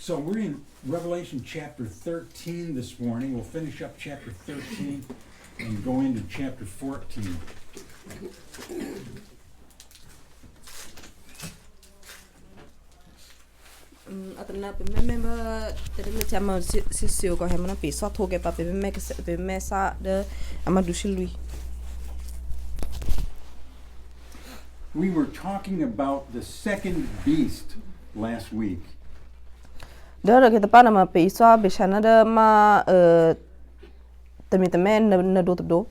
So we're in Revelation chapter 13 this morning. We'll finish up chapter 13 and go into chapter 14. Atana pe member tele chama sisio ko hemana pe so thoge pa pe me sa de amadu shilui. We were talking about the second beast last week. Dara kita pa nama pe so be shana de ma temen na do do.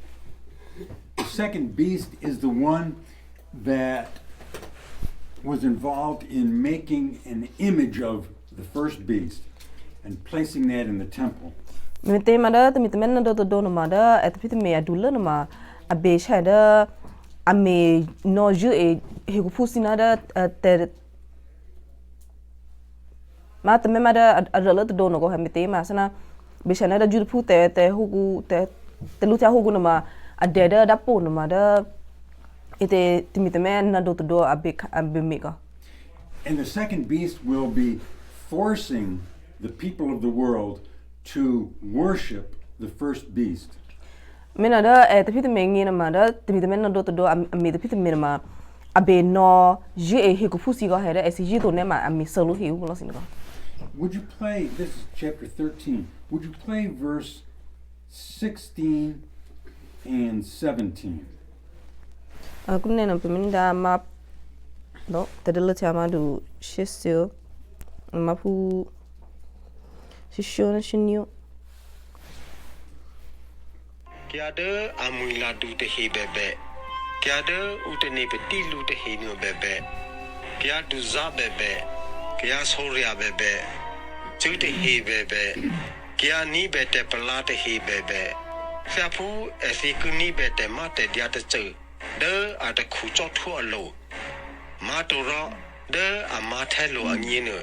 The second beast is the one that was involved in making an image of the first beast and placing that in the temple. Mete mada temen na do do no mada et pite me adula no ma abe shada ame no ju e he pusina da te ma te mada adala do no go mete ma sana be shana da ju pu te hugu te luta hugu no ma adeda da po no mada ite timitemen na do abe mega. And the second beast will be forcing the people of the world to worship the first beast. Mena da te pite mengi na mada timitemen na do ame te pite mena abe no je e he ko fusi go here e si je do ne ma ame solo he ulo singa. Would you play, this is chapter 13, would you play verse 16 and 17? Kunne na peminda ma no te dele chama du shisio ma pu shisio na shinyo. Kya de amuila du te he bebe. Kya de utene peti lu te he no bebe. Kya du za bebe. Kya soria bebe. Chu te he bebe. Kya ni bete pala te he bebe. Kya pu esikuni bete ma te dia te chu. De a te khu cho thu alo. Ma to ro de a ma the lo a nyi no.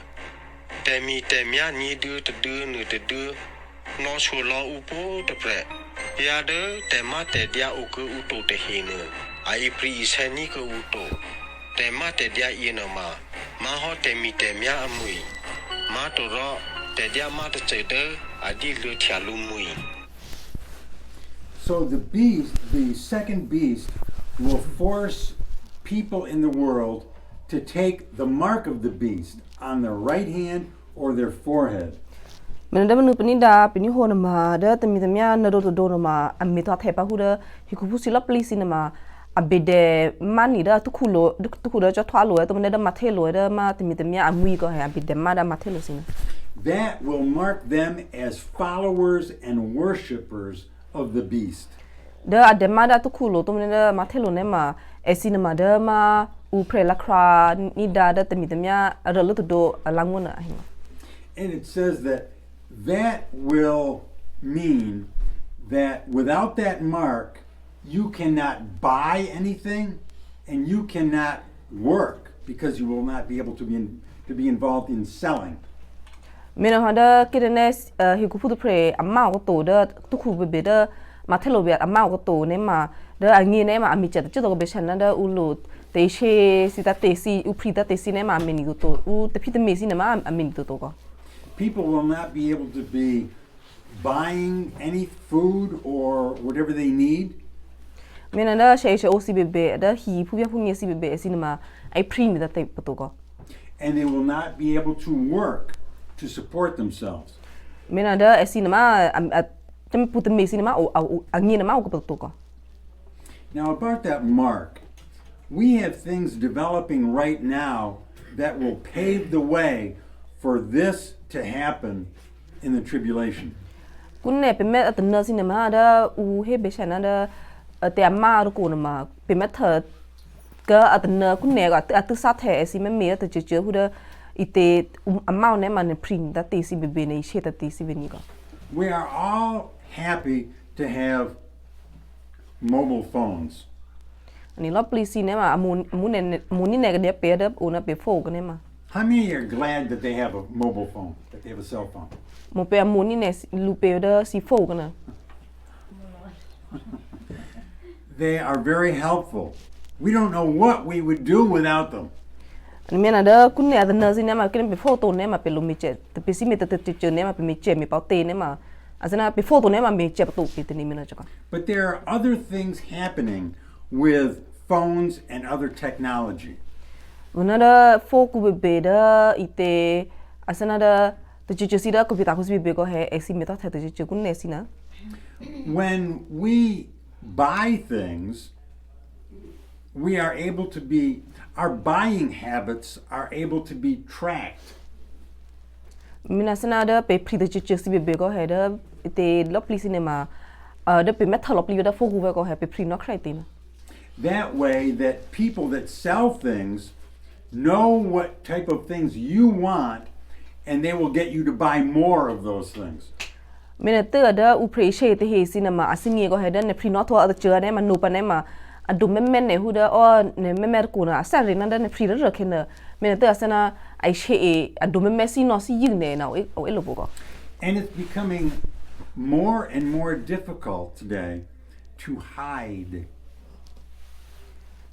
Te mi te mya ni du te du nu te du. no chulo upo de pre ya de tema te dia uku uto te hinu ai pri iseni ko uto tema te dia yeno ma ho te mi te mya amui ma to ro te dia ma te che de adi lu thia lu mui. So the second beast, will force people in the world to take the mark of the beast on their right hand or their forehead. มันได้มนุษย์ปนิดาปนิโฮนมาเด้อแต่มีแต่เมียนโดโดนมาอเมทอเทปะฮูเด้อฮิคุพุสิลปลิสินมาอเบเดมันนี่เด้อทุกคุโลจะทวาโลตัวมันได้มาเทโลเด้อมาแต่มีแต่เมียอมุยก็ให้อเบเดมาได้มาเทโลสินะ That will mark them as followers and worshippers of the beast. เด้ออเดมาได้ทุกคุโลตัวมันได้มาเทโลเนี่ยมาเอซินมาเด้อมาอูเพรลาครานี่ดาเด้อแต่มีแต่เมียเรลตุโดลังมุนะหิม And it says that will mean that without that mark, you cannot buy anything and you cannot work because you will not be able to be involved in selling. เมนฮะเด้อกิดเนสฮิคุพุตุเพรอัมมาก็โตเด้อทุกคุเบเบเด้อมาเทโลเบียอัมมาก็โตเนี่ยมาเด้ออันนี้เนี่ยมาอมิจัดจุดก็เบชันนั่นเด้ออูลูเตเชสิตาเตซีอูพรีตาเตซีเนี่ยมาอเมนิโกโตอูเตพิตเมซีเนี่ยมาอเมนิโตก็ People will not be able to be buying any food or whatever they need. เมนเด้อเชโอซีเบเบเด้อฮีผู้เบียผู้เมียซีเบเบซีเนี่ยมาไอพรีมิตาเตปโตก็ And they will not be able to work to support themselves. เมนเด้อไอซีเนี่ยมาจะมีพุตเมซีเนี่ยมาเอาอันนี้เนี่ยมาก็ปโตก็ Now about that mark, we have things developing right now that will pave the way for this to happen in the tribulation. คุณเนี่ยเป็นแม่อัตเนอร์สิเนี่ยมาเด้ออูเฮเบชันนะเด้อแต่อามารุกูนมาเป็นแม่เธอก็อัตเนอร์คุณเนี่ยก็อัตซาเทสิแม่เมียแต่เจอฮูเด้ออีเตอามาเนี่ยมันพริมตัดตีสิเบเบในเชตัดตีสิเบนี่ก็ We are all happy to have mobile phones. อันนี้เราปลีสิเนี่ยมามูนี่เนี่ยก็เดี๋ยวเปียเด้ออูน่ะเปียโฟกันเนี่ยมา How many are glad that they have a mobile phone, that they have a cell phone? โมเปียมูนี่เนี่ยลูเปียเด้อสิโฟกันนะ They are very helpful. We don't know what we would do without them. อันนี้นะเด้อคุณเนี่ยอัตเนอร์สิเนี่ยมาก็เป็นเปียโฟตัวเนี่ยมาเป็นลูมิเจแต่เปียสิมีแต่เจอเนี่ยมาเป็นมีเจมีเปาเตเนี่ยมาอาจจะนะเปียโฟตัวเนี่ยมามีเจประตูปีตัวนี้มันจะก็ But there are other things happening with phones and other technology. วันนั้นเด้อโฟกูเบเด้ออีเตอาสนะเด้อแต่เจสิเด้อกูพิตาคุสเบก็ให้เอ็กซิเมตาเธอแต่เจกุนเนสินะ When we buy things, we are able to be, our buying habits are able to be tracked. มินาสนะเด้อไปพรีแต่เจสิเบก็ให้เด้ออีเตลบลิซิเนมาเด้อไปเมทัลลบลิเด้อโฟกูเบก็ให้ไปพรีนอกใครตีนะ That way that people that sell things know what type of things you want and they will get you to buy more of those things. มินาเตอร์เด้ออุปริเชตเฮซินะมาอาซิเนียก็ให้เด้อในพรีนอทัวเจอเนี่ยมานูปะเนี่ยมาอดุแม่ๆเนี่ยฮูเด้ออ้อเนี่ยแม่ๆกูนะอาศัยนั่นเด้อในพรีเด้อเคนเด้อมินาเตอร์อาสนะไอเชอดุแม่ๆซินอซิยิงเนี่ยนะเอาเอลบุก็ And it's becoming more and more difficult today to hide.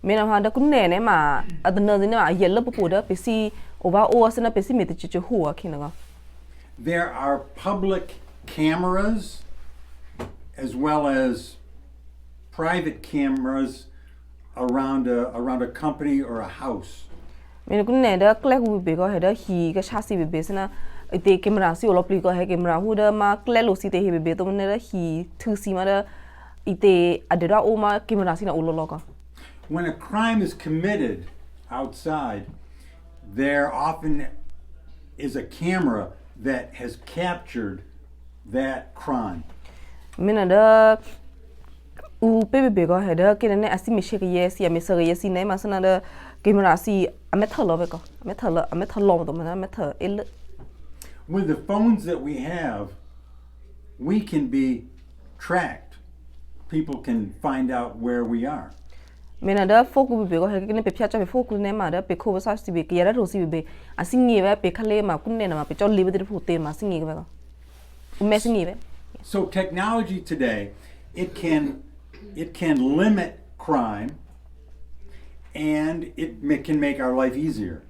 เมนาฮะเด้อคุณเนี่ยมาอัตเนอร์เนี่ยมาเยลเลปูเด้อไปซีโอวาโอสนะไปซีเมตจิหัวคินก็ There are public cameras as well as private cameras around a company or a house. เมนาคุณเนี่ยเด้อแกล้กูเบก็ให้เด้อฮีก็ชาซิเบซนะไอเตแคมราซิโอลปลีก็ให้แคมราฮูเด้อมาแกล้โลซิเตเฮเบตัวมันเด้อฮีทูซีมาเด้อไอเตอเดราโอมาแคมราซินะโอโลโลก็ When a crime is committed outside, there often is a camera that has captured that crime. เมนาเด้ออูเปเบก็ให้เด้อกินเนี่ยอาซิมิเชกเยซิอเมเซเยซิเนี่ยมาสนะเด้อแคมราซิอเมทัลโลเบก็อเมทัลโลตัวมันอเมทัลเอล With the phones that we have, we can be tracked. People can find out where we are. เมนาเด้อโฟกูเบก็ให้กินไปพิจารณาไปโฟกูเนี่ยมาเด้อไปโคเวซ่าซิเบกยาระโรซิเบอาซิงเงี้ยไปคาเลมาคุณเนี่ยมาไปจอลีเบเดพูเตมาซิงเงี้ยก็อุเมซิงเงี้ย So technology today, it can limit crime, and can make our life easier.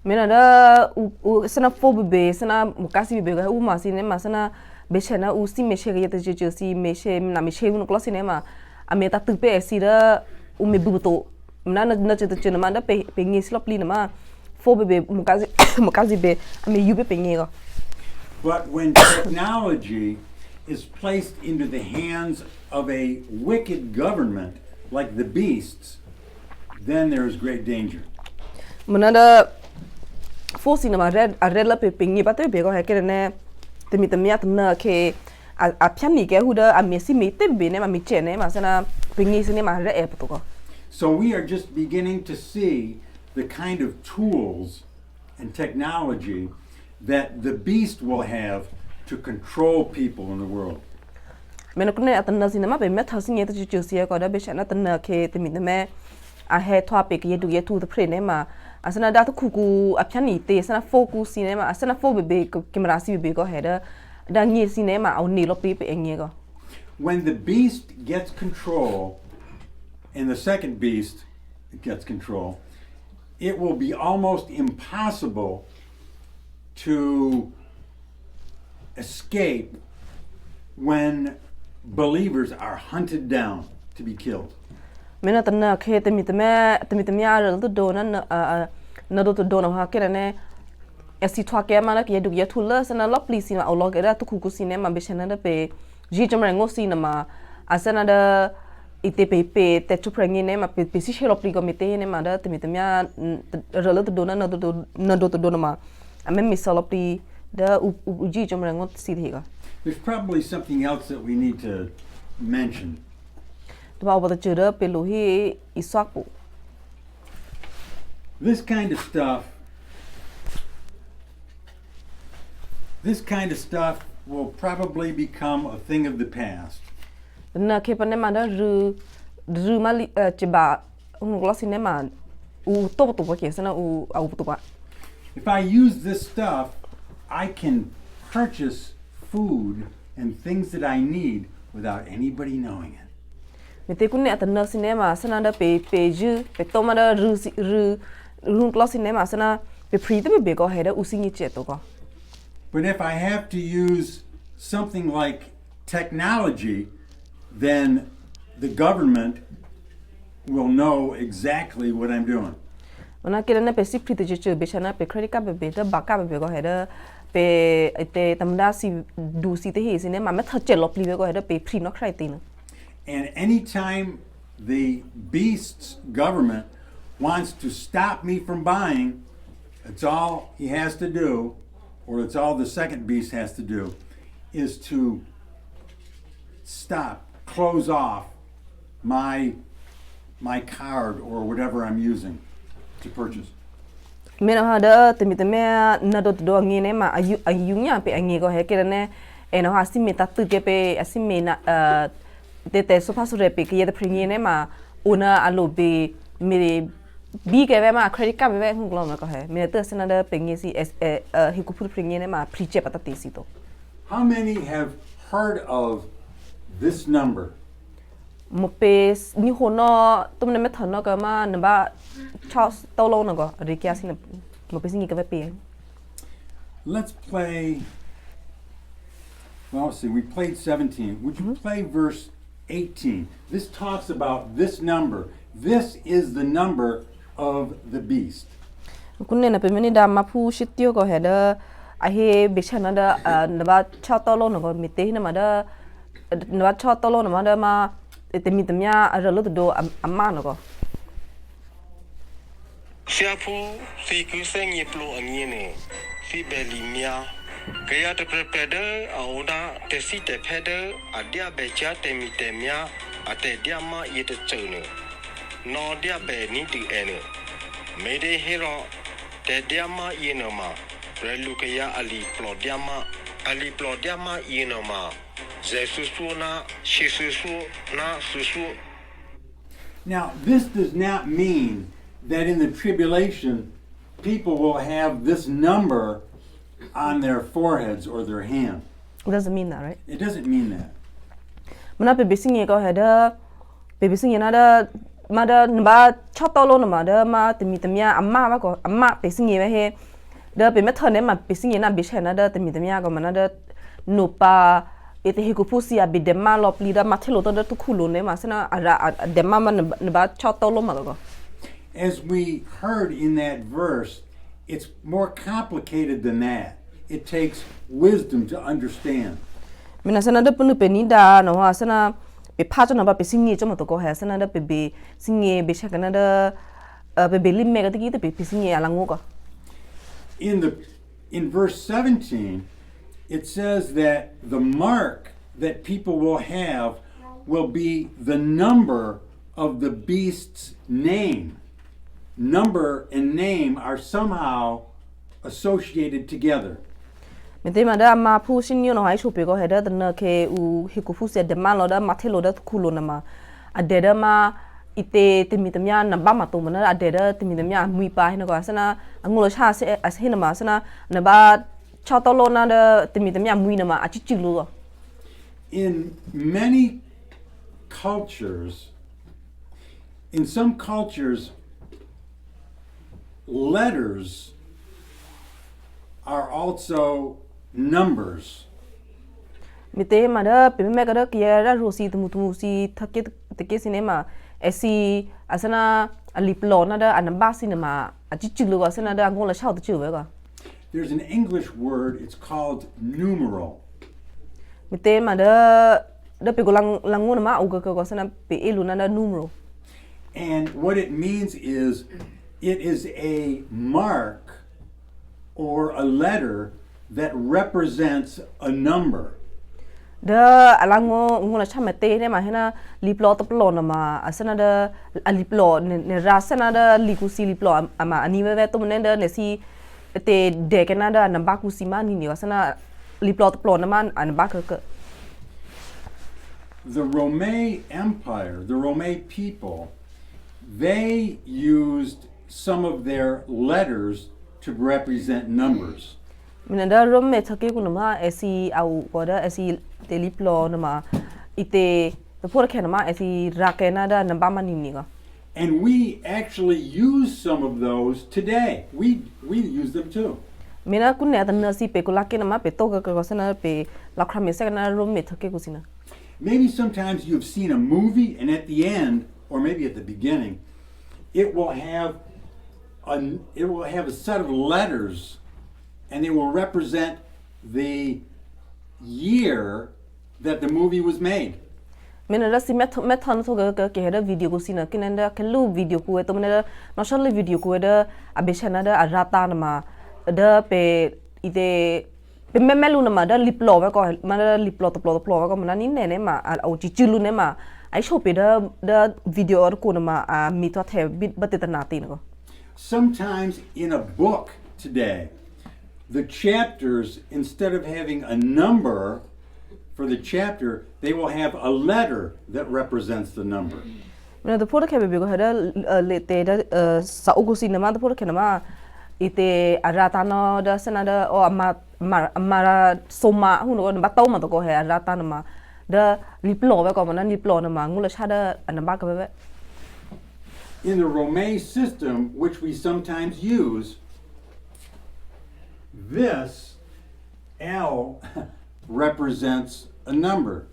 Mena da u sana fo bebe sana mukasi bebe ga u ma sinema sana bechana u si meshe ga yete je si meshe na meshe un klo sinema a meta tu pe si da u me bubuto na je te na da pe ngi slop li na ma fo bebe mukasi be a me yu be pe ngi ga. But when technology is placed into the hands of a wicked government like the beasts, then there is great danger. Mena da fo sinema red la pe ngi ba te be ga he ke ne te mi na ke a pian ni ke hu da a me si me te be ne ma mi che ne ma sana pe ngi sinema re e to ko. So we are just beginning to see the kind of tools and technology that the beast will have to control people in the world. Mena kunne atana sinema be me thasi nge te chu si ko da be shana tana ke te mi me a he thwa pe ke du ye tu the pre ne ma asana da ku a pian ni te sana focus sinema asana fo be camera si be ko he da ngi sinema au ni lo pe ngi ko. When the beast gets control and the second beast gets control, it will be almost impossible to escape when believers are hunted down to be killed. Mena tana ke te mi te a ro do na do to do na ha ke ne esi thwa ke ma na ke du ye thula sana lo please na au lo ke da tu ku sinema be shana da pe ji jamra ngo sinema asana da ite pe te tu prengi ne ma pe si shelo pligo mete ne ma da te mi a ro do na do to do na ma a me mi solo pli da u ji jamra ngo si the ga. There's probably something else that we need to mention. Ba ba de da pe lo hi iswak pu. This kind of stuff will probably become a thing of the past. Na ke pa ne ma da ru ma li che ba un glo sinema u to ba ke sana u au to ba. If I use this stuff, I can purchase food and things that I need without anybody knowing it. Me te kunne atana sinema sana da pe ju pe to ma da ru glo sinema sana pe free te be ko he da u singi che to ko. But if I have to use something like technology, then the government will know exactly what I'm doing. Ona ke na pe si free te che be sana pe credit card be da ba ka be ko he da pe te tamda si du si te he sinema me tha che lo pli be ko he da pe free no cry te na. And anytime the beast's government wants to stop me from buying, it's all he has to do, or it's all the second beast has to do, is to close off my card or whatever I'm using to purchase. Mena ha da te mi te me na do ngi ne ma ayu nya pe ngi ko he ke ne e no ha si me ta tu ke pe asi me na te so pa so re pe ke ye de pringi ne ma una alo be me bi ke ve ma credit card ve hu glo ma ko he me te sina da pe ngi si he ku pu pringi ne ma pri che pa ta te si to. How many have heard of this number? Mo pe ni ho no tum ne me thon no ka ma na ba cha to lo na ko ri kya si na mo pe singi ka ve pe. Let's play. Well, let's see, we played 17. Would you play verse 18? This talks about this number. This is the number of the beast. Kunne na pe meni da ma phu shitio ko he da a he be chana da na ba cha to lo na ko mi te na ma da na ba cha to lo na ma da ma te mi te mya a lo do amma na ko. Siapu si ku seng ye plo angine si belimia kaya te prepare auda te si te pede adia becha te mi te mia ate dia ma ye te chone no dia be ni ti ene me de hero te dia ma ye no ma relu kaya ali plo dia ma ye no ma jesusu na shisusu na susu. Now, this does not mean that in the tribulation people will have this number on their foreheads or their hand. It doesn't mean that, right? It doesn't mean that. Mana baby singing go ahead. Baby singing ada mada nba chotolo na mada ma temi temia amma ba ko amma baby singing ba he. Da baby method ne ma baby singing na baby chana da temi temia ko mana da nupa ite hikupusi a bidema lo plida matelo da tu kulo ne ma sana ara dema ma nba chotolo ma go. As we heard in that verse, it's more complicated than that. It takes wisdom to understand. Mina sana da punu penida no ha sana be pajo na ba be singi choma to ko ha sana da be singi be shakana da be limme ga tiki be singi alango ko. In verse 17, it says that the mark that people will have will be the number of the beast's name. Number and name are somehow associated together. Mete ma da ma pu sin yo no hai chupe ko heda na ke u hiku fu se de ma lo da mathelo da kulo na ma adeda ma ite timi temya na ba ma to mana adeda timi temya mui pa hina ko sana angulo cha se as hina ma sana na ba cha to lo na da timi temya mui na ma a chi chi lo. In many cultures, in some cultures, letters are also numbers. Mite ma da pe me ga da ke ra ro si tumu si thake te sinema esi asana aliplo na da anamba sinema a chi chi lo asana da ngol la chao de chu we ga. There's an English word, it's called numeral. Mite ma da pe go lang ngona ma u ga ko sana pe elu na da numero. And what it means is it is a mark or a letter that represents a number. Da alango ngona chama te ne ma hena liplo to plo na ma asana da aliplo ne rasana da likusi liplo ama aniwe ve to ne da ne si te de kana da namba kusi ma ni asana liplo to plo na ma anaba ka. The Romay Empire, the Romay people, they used some of their letters to represent numbers. Mina da romme thake ku ma esi au boda esi teliplo na ma ite the por kana ma esi rakena da namba ma ni ga. And we actually use some of those today. We use them too. Mina ku ne da na si pe ku lakena ma pe to ka sana pe lakrame se na romme thake ku sina. Maybe sometimes you've seen a movie and at the end, or maybe at the beginning, it will have a set of letters and they will represent the year that the movie was made. Mina da si metan to ga ke da video ko sina kinanda ke lu video ko to mina no shall video ko da abeshana da arata na ma da pe ide pe memelu na ma da liplo ba ko ma da liplo to plo ko mana ni ne ma au chi chilu ne ma ai shope da video or ko na ma mi to the bit bateta ti no. Sometimes in a book today, the chapters, instead of having a number for the chapter, they will have a letter that represents the number. Mina the photo ke be go hada le te da sa ugo sinema the photo ke na ma ite arata no da sana da o ama soma hu no ba to ma to ko he arata na ma da liplo ba ko ma liplo na ma ngula cha da anaba ka be. In the Romay system, which we sometimes use, this L represents a number.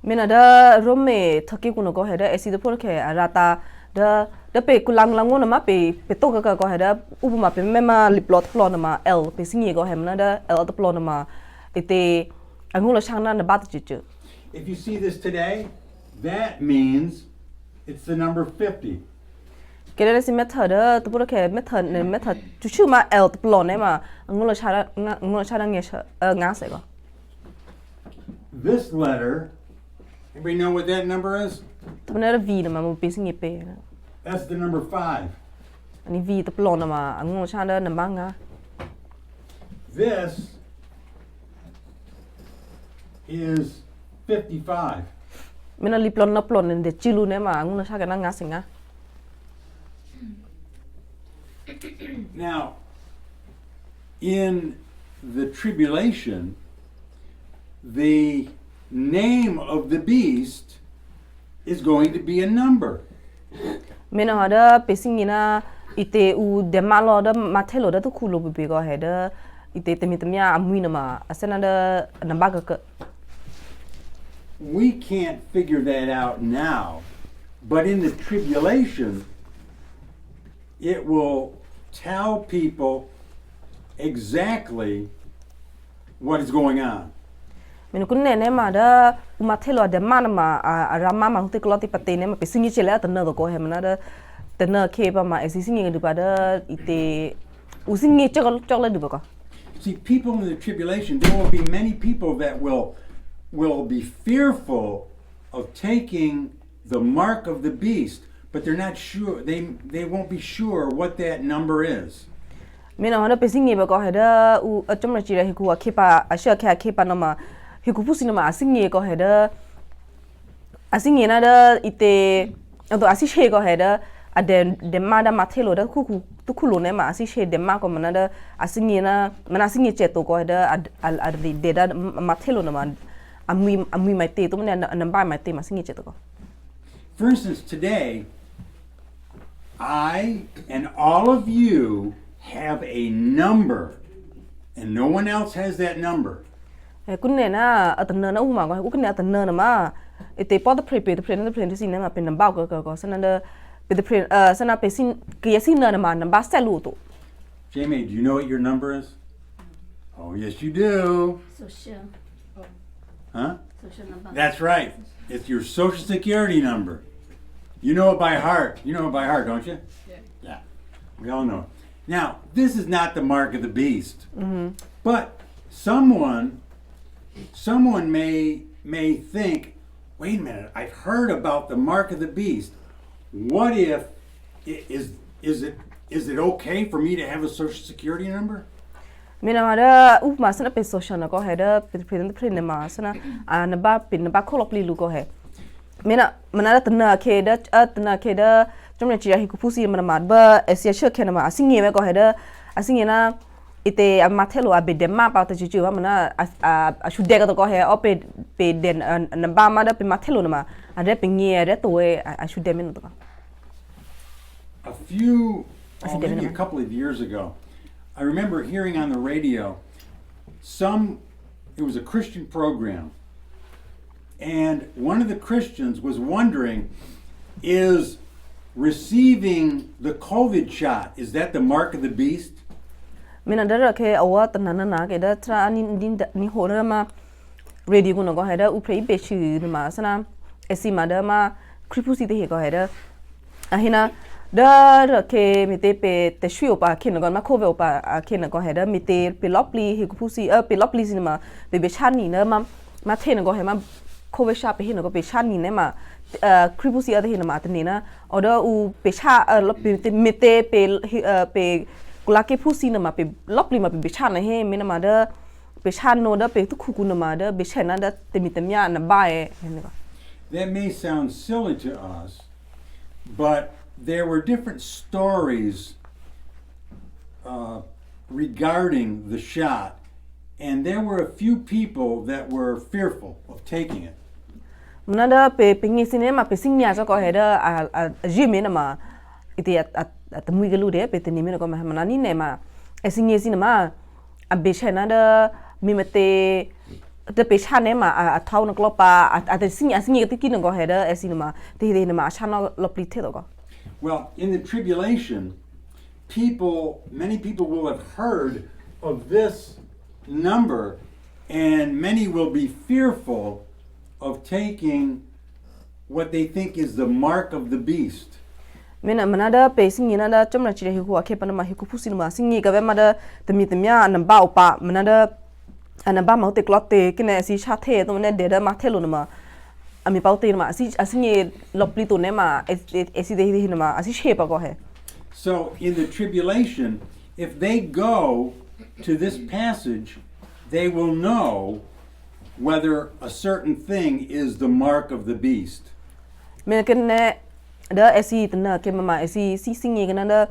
Mina da rome thaki kuno ko heda esi de por ke arata da pe kulang lango na ma pe to ka ko heda upuma pe mema liplot plot na ma L pe singi ko hem na da L to plot na ma ite angula changna na bat chichu. If you see this today, that means it's the number 50. Kere si method to por ke method chuchu ma L to plot na ma angula chara nga se ko. This letter, anybody know what that number is? To na V na ma mo pe singi pe. That's the number 5. Ani V to plot na ma angula chara na nga. This is 55. Mina liplon na plon in de chilu ne ma angula chara na nga singa. Now, in the tribulation, the name of the beast is going to be a number. Mena hada pesingina ite u demalo da matelo da tukulo bigo heda ite temitemya amuina ma asana da nambaga ka. We can't figure that out now, but in the tribulation, it will tell people exactly what is going on. Mena kunne ne ma da matelo da manama arama ma huti kloti patene ma pesingi chela tanna do ko hemna da tanna keba ma esisingi du pada ite usingi chokla du ko. See, people in the tribulation, there will be many people that will be fearful of taking the mark of the beast, but they're not sure, they won't be sure what that number is. Mena hada pesingi ba ko heda u achomra chira hiku kepa asha kepa na ma hiku pusi na ma asingi ko heda asingi na da ite ado asishe ko heda ade de ma da matelo da kuku ne ma asishe de ma ko mana da asingi na mana asingi cheto ko heda ad de da matelo na ma amui mai te to mana namba mai te ma singi cheto ko. For instance, today, I and all of you have a number, and no one else has that number. Kunne na atana na uma ko kunne atana na ma ite pot the pre sin na pen namba ko sana da the pre sana pe sin kiyasin na ma namba selu to. Jamie, do you know what your number is? Oh, yes, you do. Social. Huh? Social number. That's right. It's your Social Security number. You know it by heart. You know it by heart, don't you? Yeah. Yeah. We all know it. Now, this is not the mark of the beast. Mm-hmm. But someone may think, wait a minute, I've heard about the mark of the beast. What if is it okay for me to have a Social Security number? Mina hada ma sana pe social na ko heda pre ma sana namba pin namba kolopli lu ko he. Mina mana tana ke da jomna chia hi ku pusi mana ma ba asia che ke na ma asingi me ko heda asingi na ite amathelo abede ma pa ta chichu mana a shude ka to ko he o pe den namba ma da pe mathelo na ma ade pe ngi ade to we a shude me no to. Maybe a couple of years ago, I remember hearing on the radio it was a Christian program, and one of the Christians was wondering, is receiving the COVID shot, is that the mark of the beast? Mina dara ke awa tanana na ke da tra ni hora ma radio ko no ko heda upre be chi ma sana esi ma da ma kripusi te he ko heda ahina da ke mite pe te shio pa kin ko ma kove pa kin ko heda mite pe lopli he ku pusi pe lopli sin ma be chani na ma the ko he ma kove sha pe he ko pe chani ne ma kripusi ade he ma tani na oda u pe cha mite pe kula ke pusi na ma pe lopli ma pe chana he me na ma da pe chano da pe tu ku na ma da be chana da temitemya na ba e ne. That may sound silly to us, but there were different stories regarding the shot, and there were a few people that were fearful of taking it. Mnada pe pingi cinema pe singnya sa ko heda a jimi na ma iti at mui galu de pe tini me ko ma manani ne ma esingi cinema a be chana da mimete the pe chane ma a thau na klopa a the singi ti kin ko heda esinema ti de na ma chana lopli the ko. Well, in the tribulation, many people will have heard of this number, and many will be fearful of taking what they think is the mark of the beast. Mena manada pe singi na da chomna chire hi ku ake pa na ma hi ku pusi ma singi ka be ma da temya namba opa manada anamba ma te klote kine si cha the to ne de da ma thelo na ma ami paute ma asingi lopli to ne ma esi de hi na ma asi shepa ko he. So in the tribulation, if they go to this passage, they will know whether a certain thing is the mark of the beast. Mena kene da esi tna ke mama esi si singi kana da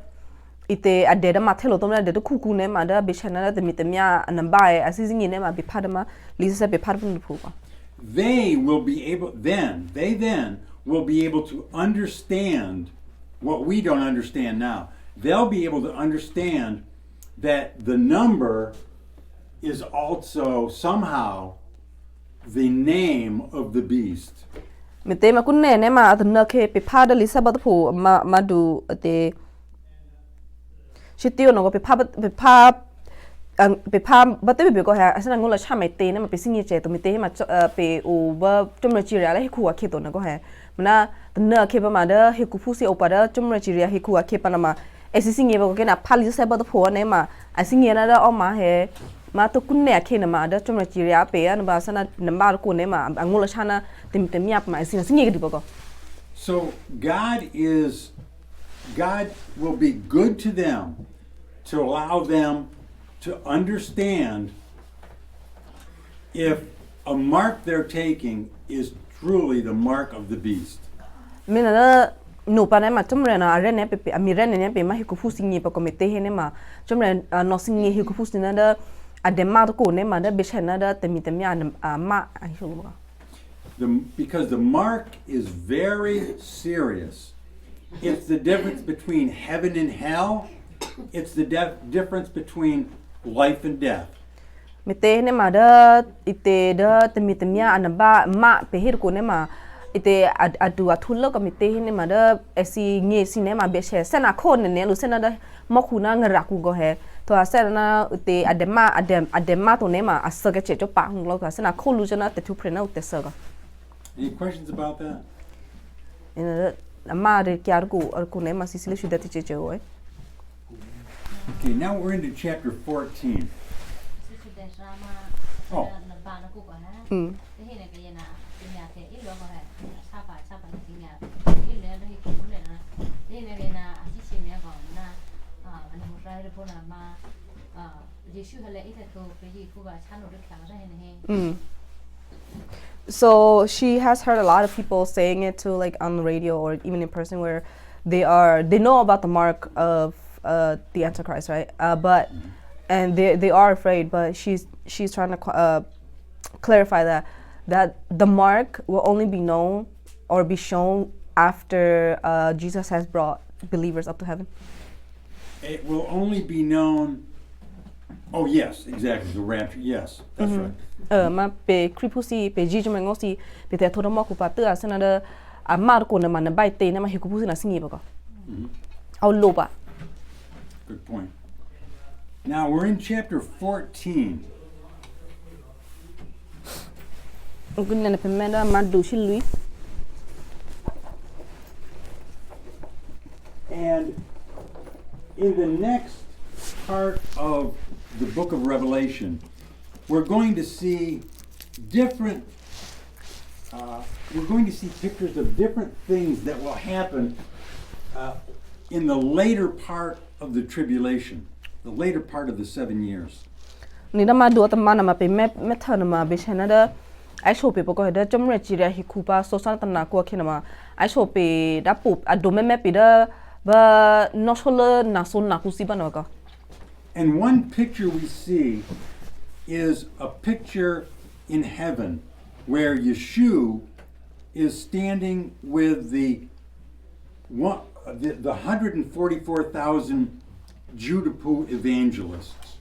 ite adeda mathelo tomna de kuku ne ma da bishana de mitemya anambae asizing ne ma bipadama lisa bipadam pu they then will be able to understand what we don't understand now. They'll be able to understand that the number is also somehow the name of the beast. mite ma kunne ne ma adna ke bipada lisa ba pu ma du te shitio no bipa but they be go ha asana ngola chama te na ma pisingi che to mite ma pe o ba tumra chiria la hiku a keto na go ha mana na ke ba ma da hiku fusi o pa da tumra chiria hiku a ke pa na ma esisingi ba go ke na pali sa ba to pho ne ma asingi na da o ma he ma to kunne a ke na ma da tumra chiria pe na ba sana na ma ko ne ma ngola chana tim miap ma asingi singi ke di ba go. So God will be good to them to allow them to understand if a mark they're taking is truly the mark of the beast. Mina na no pa na ma tumre na are ne pe amire ne pe ma hiku fusi ni pa komite he ne ma tumre no singi hiku fusi na da adema ko ne ma da be chena da temi ma ai so Because the mark is very serious. It's the difference between heaven and hell. It's the difference between life and death. mite ne ma da ite da temi anaba ma pe he ko ne ma ite adu athulo ko mite ne ma da esi nge si ne ma be che sena ko ne lu sena da mokuna ngara ku go he to asena ite adema to ne ma asaga che to pa hung lo ka sena ko lu jana te tu prena te saga. Any questions about that? In ma de kyar ko ne ma sisile shu dati che oi. Okay, now we're into chapter 14. Oh. So she has heard a lot of people saying it too, like on the radio or even in person, where they know about the mark of the Antichrist, right? And they are afraid, but she's trying to clarify that the mark will only be known or be shown after Jesus has brought believers up to heaven. It will only be known. Oh yes, exactly. The rapture. Yes, that's right. Ma pe kripusi pe jijumengosi pe te thora mo ku pa te asana da amar ko na man bai te na ma hikupusi na singi ba ko. Au loba. Good point. Now we're in chapter 14. Gunna na pemenda madu shilui. And in the next part of the book of Revelation, we're going to see pictures of different things that will happen in the later part of the tribulation, the later part of the 7 years. Ni da ma do ta ma na ma pe me thana ma be chana da ai so pe ko da chomre chi ra hi khupa so san tan na ko khina ma ai so pe da pu ado me pe da ba no solo na so na ku si ba no ka. And one picture we see is a picture in heaven where Yeshua is standing with the 144,000 Judapu evangelists.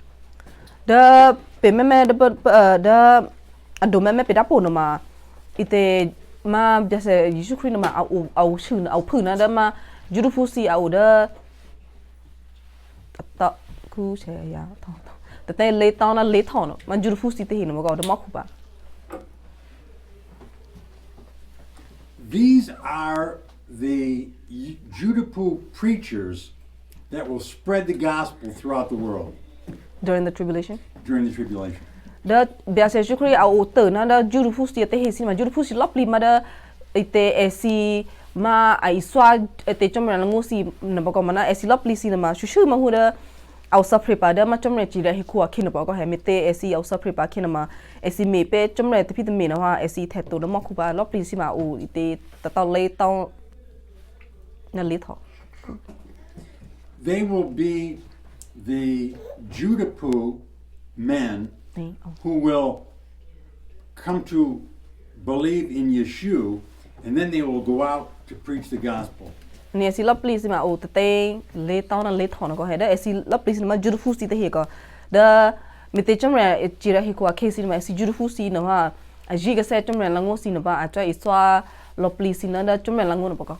Da pe me da ado me pe da po no ma ite ma jase Yesu Christ ma au chun au phu na da ma Judapu si au da ta ku che ya ta te le ta na le tho no ma Judapu si te hin ma ko da ma khu ba. These are the Judapu preachers that will spread the gospel throughout the world During the tribulation. Da biasa syukuri au te na da Judapu si te hin si ma Judapu si lop li ma da ite esi ma ai swa te chomra na ngosi na ba ko mana esi lop li si na ma shushu ma hu da au sa prepare ma chomre chi da hi khu akhina ba ko ha mete esi au sa prepare khina ma esi me pe chomre te phi te me na ha esi the to da ma khu ba lop li si ma u ite ta le ta na le tho. they will be the Judapu men นี่เอา who will come to believe in Yeshua, and then they will go out to preach the gospel. เนี่ยสิลปลีสิมาโอตะเตงเลตอนนั้นเลทอนก็เฮดสิลปลีสิมาจูดฟูสิตะเฮก็เดมิเตจัมเรจิระเฮก็เคสิมาสิจูดฟูสินะฮะอจิกะเซจัมเรลังโงสินะบะอาจจะอิสวาลปลีสินะดจัมเรลังโงนะปะก็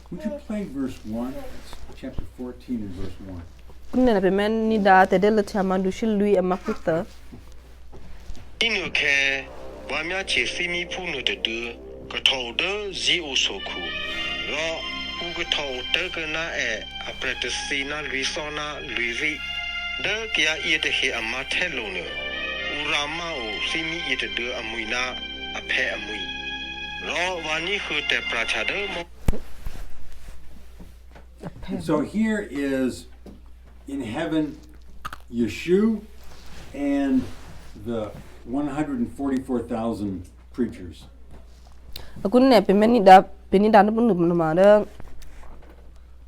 Would you play verse 1? It's chapter 14 and verse 1. คุณเนี่ยเป็นแม่นี่ดาแต่เดลชามันดูชิลุยอมาคุตะ inu ke wa mya che simi phu nu de de ka thau de zi o so khu ro u ka thau de ka na e apret si na lui so na lui ri de kya ye de he ama the lo ne u ra ma o simi ye de de amui na a phe amui ro wa ni khu te pra cha de mo So here is in heaven Yeshua and the 144,000 preachers. คุณเนี่ยเป็นแม่นี่ดาเป็นนี่ดานะปุ่นหนุ่มมาเด้อ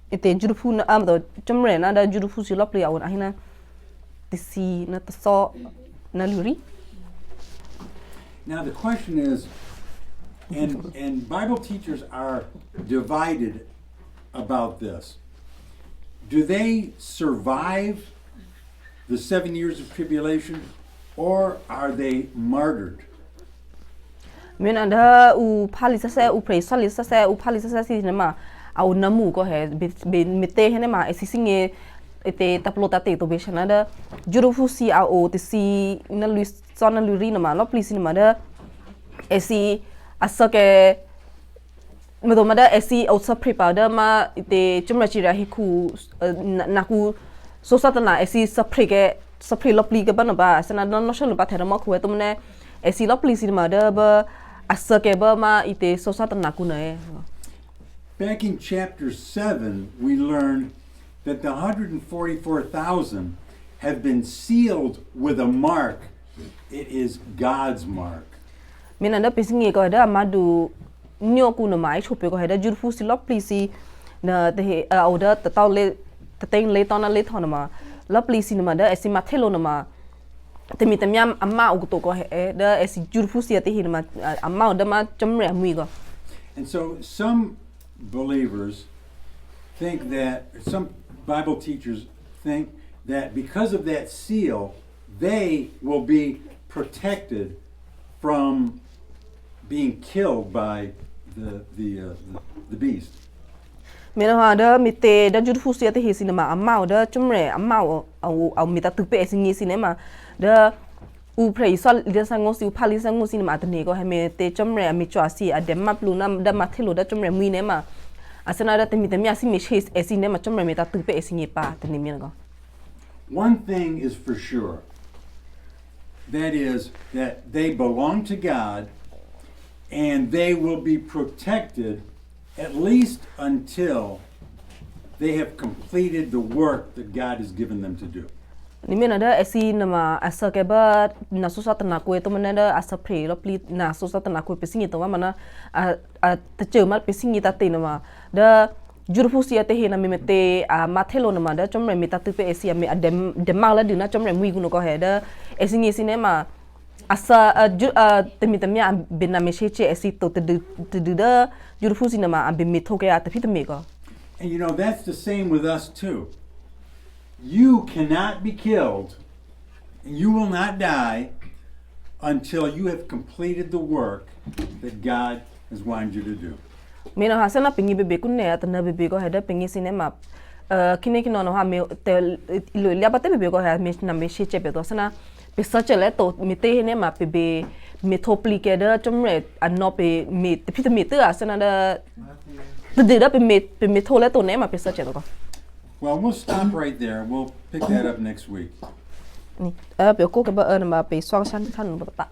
เอเตจูดฟูนะตัวจัมเรนะดาจูดฟูสิลปลีเอานะฮินะติซีนะตะซอนะลุริ Now the question is, and Bible teachers are divided about this. Do they survive the 7 years of tribulation, or are they martyred? เมื่อนั้นอูพาลิซาเซอูเพรสลิซาเซอูพาลิซาเซสินะมาเอาน้ำมูก็เห็นเบนเมเต้เห็นมาไอซิซิงเอเตตับโลตาเตตัวเบชนะเดจูรูฟูซีเอาโอติซีนัลลุสซอนนัลลุรีนะมาลอปลิซินะมาเดเอซีอาสเกเมื่อตัวมาเดเอซีเอาซัพพรีพาวเดมาเตจุมราชิระฮิคูนักูโซซัตนาเอซีซัพพรีเกซัพพรีลอปลีเกบันนะบ้าสนะนนชลปะเทระมาคุเอตัวมันเอซีลอปลิซินะมาเดบAsakeba ma ite sosata nakuna e. Back in chapter 7, we learned that the 144,000 have been sealed with a mark. It is God's mark. Mina da pisingi ko da amadu nyoku na mai chope ko da jurfu silop plisi na te auda tataw le tateng le tona le thona ma lop plisi na ma da esima thelo na ma te mi tamyam amma uguto ko da esi jurfu sia te hinma amma da ma chamre amui go. And so some believers think that, some Bible teachers think that because of that seal, they will be protected from being killed by the beast. Mina ha da mi te da jurfu sia te hisinma amma da chamre amma au mi ta tupe esingi sinema da u prei sol de sango si pali sango si ma tne ko ha me te chamre mi chwa si adem ma pluna da ma thelo da chamre mui ne ma asana da te mi te mi asi mi chase esi ne ma chamre mi ta tupe esingi pa tne mi go. One thing is for sure. That is that they belong to God and they will be protected at least until they have completed the work that God has given them to do. Ni mena da esi nama asake ba na susata na ko to mena da asapre lo pli na susata na ko pesingi to mana a te chema pesingi ta te nama da jurfu sia te he na mete a mathelo nama da chomre meta tu pe esi me adem demala dina chomre mui guno ko he da esingi sinema asa te mitamia bena me cheche esi to te da jurfu sinema a be methoke a te pitame ko. And you know that's the same with us too. You cannot be killed and you will not die until you have completed the work that God has wanted you to do. Mena hasana pingi bebe kunne atana bebe ko heda pingi cinema kine kino no ha me te lo lia pate bebe ko ha me na me cheche pe to sana pe sache le to me te ne ma bebe me thopli ke da chomre anno pe me te pita me te asana da de da pe me thole to ne ma pe sache to ko. Well, we'll stop right there. We'll pick that up next week. Ni pe ko ke ba na ma pe swang san than ba ta.